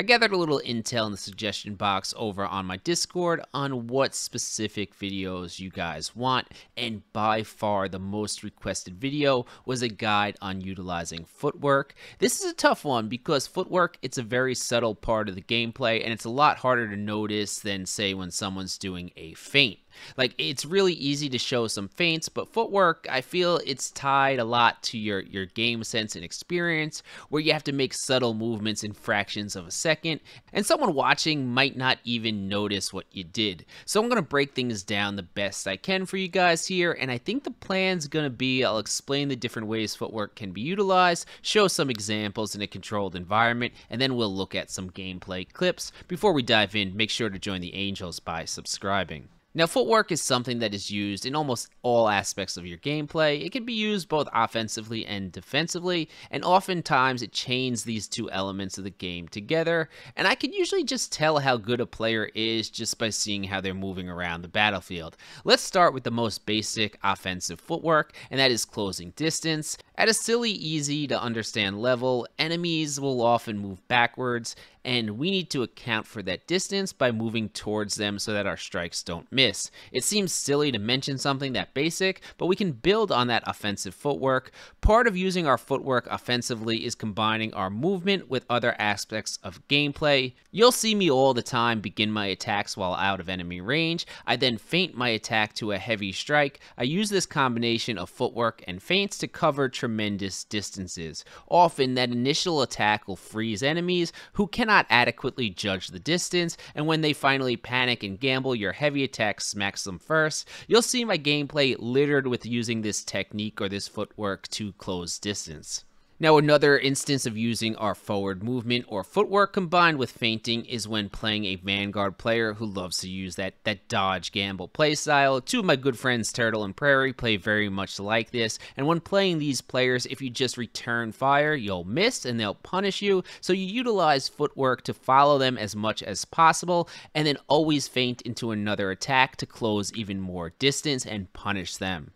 gathered a little intel in the suggestion box over on my Discord on what specific videos you guys want, and by far the most requested video was a guide on utilizing footwork. This is a tough one because footwork, it's a very subtle part of the gameplay, and it's a lot harder to notice than, say, when someone's doing a feint. Like, it's really easy to show some feints, but footwork, I feel it's tied a lot to your game sense and experience, where you have to make subtle movements in fractions of a second, and someone watching might not even notice what you did. So I'm going to break things down the best I can for you guys here, and I think the plan's going to be I'll explain the different ways footwork can be utilized, show some examples in a controlled environment, and then we'll look at some gameplay clips. Before we dive in, make sure to join the Angels by subscribing. Now, footwork is something that is used in almost all aspects of your gameplay. It can be used both offensively and defensively, and oftentimes it chains these two elements of the game together, and I can usually just tell how good a player is just by seeing how they're moving around the battlefield. Let's start with the most basic offensive footwork, and that is closing distance. At a silly, easy to understand level, enemies will often move backwards, and we need to account for that distance by moving towards them so that our strikes don't miss. It seems silly to mention something that basic, but we can build on that offensive footwork. Part of using our footwork offensively is combining our movement with other aspects of gameplay. You'll see me all the time begin my attacks while out of enemy range. I then feint my attack to a heavy strike. I use this combination of footwork and feints to cover tremendous distances. Often that initial attack will freeze enemies who cannot adequately judge the distance, and when they finally panic and gamble, your heavy attack smacks them first. You'll see my gameplay littered with using this technique or this footwork to close distance. Now, another instance of using our forward movement or footwork combined with feinting is when playing a Vanguard player who loves to use that dodge gamble playstyle. Two of my good friends, Turtle and Prairie, play very much like this, and when playing these players, if you just return fire, you'll miss and they'll punish you, so you utilize footwork to follow them as much as possible, and then always feint into another attack to close even more distance and punish them.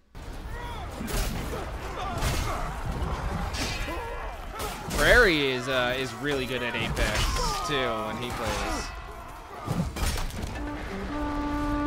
Prairie is really good at Apex too when he plays.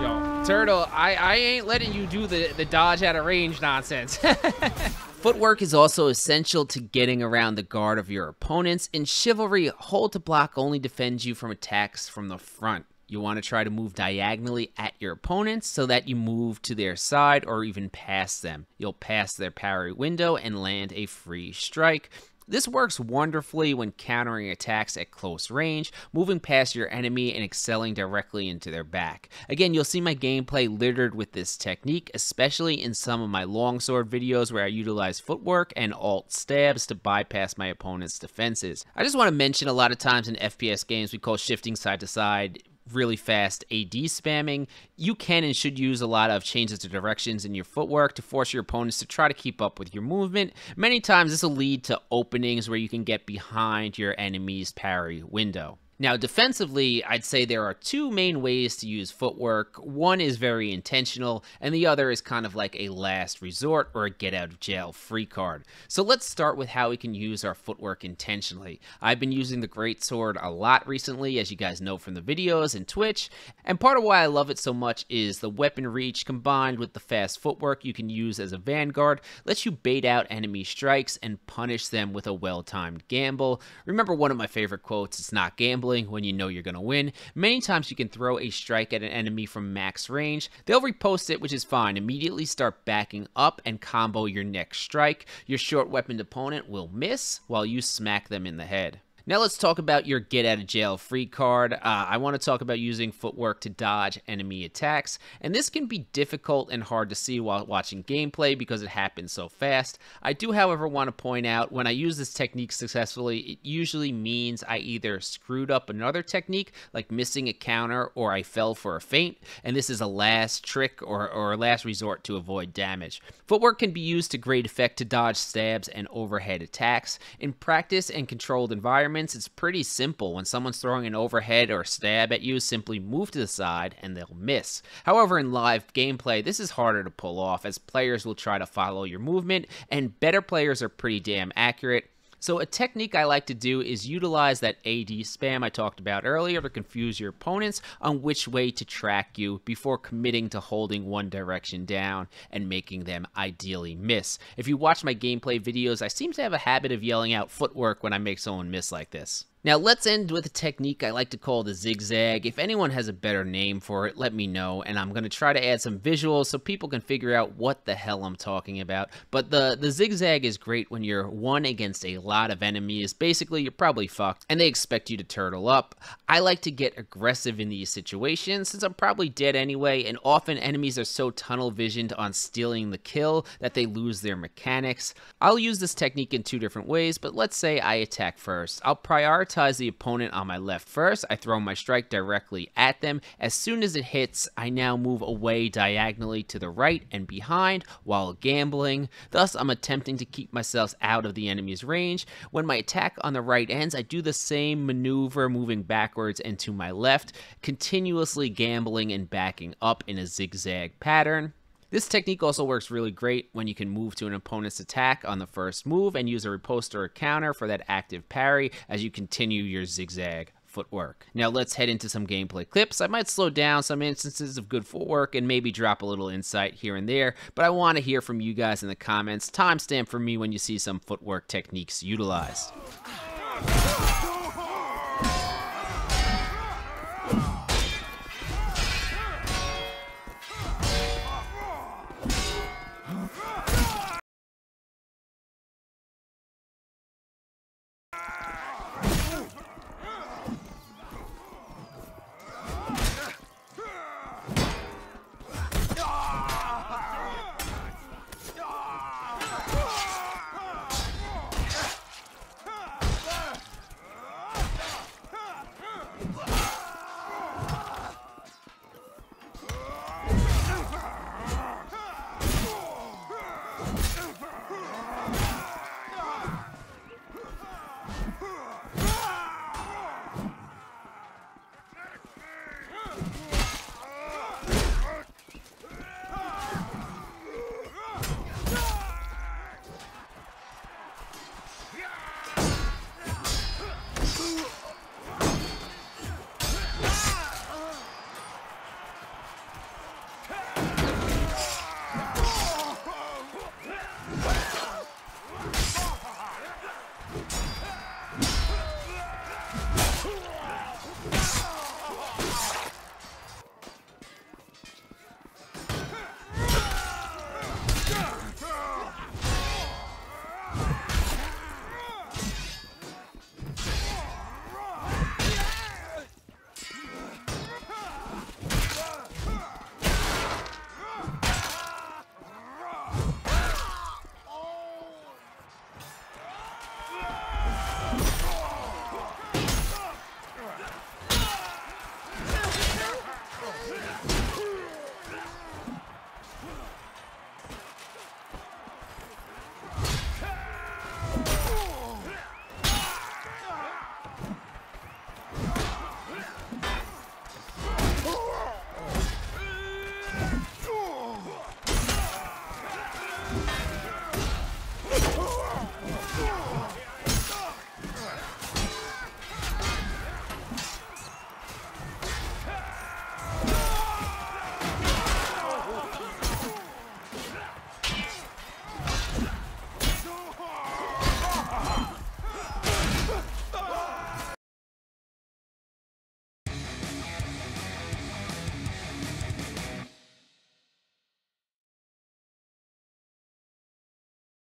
Yo, Turtle, I ain't letting you do the dodge out of range nonsense. Footwork is also essential to getting around the guard of your opponents. In Chivalry, hold to block only defends you from attacks from the front. You want to try to move diagonally at your opponents so that you move to their side or even past them. You'll pass their parry window and land a free strike. This works wonderfully when countering attacks at close range, moving past your enemy and excelling directly into their back. Again, you'll see my gameplay littered with this technique, especially in some of my longsword videos where I utilize footwork and alt stabs to bypass my opponent's defenses. I just want to mention a lot of times in FPS games we call shifting side to side really fast AD spamming. You can and should use a lot of changes to directions in your footwork to force your opponents to try to keep up with your movement. Many times this will lead to openings where you can get behind your enemy's parry window. Now, defensively, I'd say there are two main ways to use footwork. One is very intentional, and the other is kind of like a last resort or a get-out-of-jail-free card. So let's start with how we can use our footwork intentionally. I've been using the Greatsword a lot recently, as you guys know from the videos and Twitch, and part of why I love it so much is the weapon reach combined with the fast footwork you can use as a Vanguard lets you bait out enemy strikes and punish them with a well-timed gamble. Remember one of my favorite quotes, it's not gambling when you know you're going to win. Many times you can throw a strike at an enemy from max range. They'll repost it, which is fine. Immediately start backing up and combo your next strike. Your short-weaponed opponent will miss while you smack them in the head. Now let's talk about your get-out-of-jail-free card. I want to talk about using footwork to dodge enemy attacks, and this can be difficult and hard to see while watching gameplay because it happens so fast. I do, however, want to point out when I use this technique successfully, it usually means I either screwed up another technique, like missing a counter, or I fell for a feint, and this is a last trick or a last resort to avoid damage. Footwork can be used to great effect to dodge stabs and overhead attacks. In practice and controlled environments, it's pretty simple. When someone's throwing an overhead or stab at you, simply move to the side and they'll miss. However, in live gameplay, this is harder to pull off as players will try to follow your movement, and better players are pretty damn accurate. So a technique I like to do is utilize that AD spam I talked about earlier to confuse your opponents on which way to track you before committing to holding one direction down and making them ideally miss. If you watch my gameplay videos, I seem to have a habit of yelling out footwork when I make someone miss like this. Now let's end with a technique I like to call the zigzag. If anyone has a better name for it, let me know, and I'm going to try to add some visuals so people can figure out what the hell I'm talking about. But the zigzag is great when you're one against a lot of enemies. Basically, you're probably fucked, and they expect you to turtle up. I like to get aggressive in these situations since I'm probably dead anyway, and often enemies are so tunnel visioned on stealing the kill that they lose their mechanics. I'll use this technique in two different ways, but let's say I attack first. I'll prioritize the opponent on my left first. I throw my strike directly at them. As soon as it hits, I now move away diagonally to the right and behind while gambling. Thus, I'm attempting to keep myself out of the enemy's range. When my attack on the right ends, I do the same maneuver, moving backwards and to my left, continuously gambling and backing up in a zigzag pattern. This technique also works really great when you can move to an opponent's attack on the first move and use a riposte or a counter for that active parry as you continue your zigzag footwork. Now let's head into some gameplay clips. I might slow down some instances of good footwork and maybe drop a little insight here and there, but I want to hear from you guys in the comments. Timestamp for me when you see some footwork techniques utilized.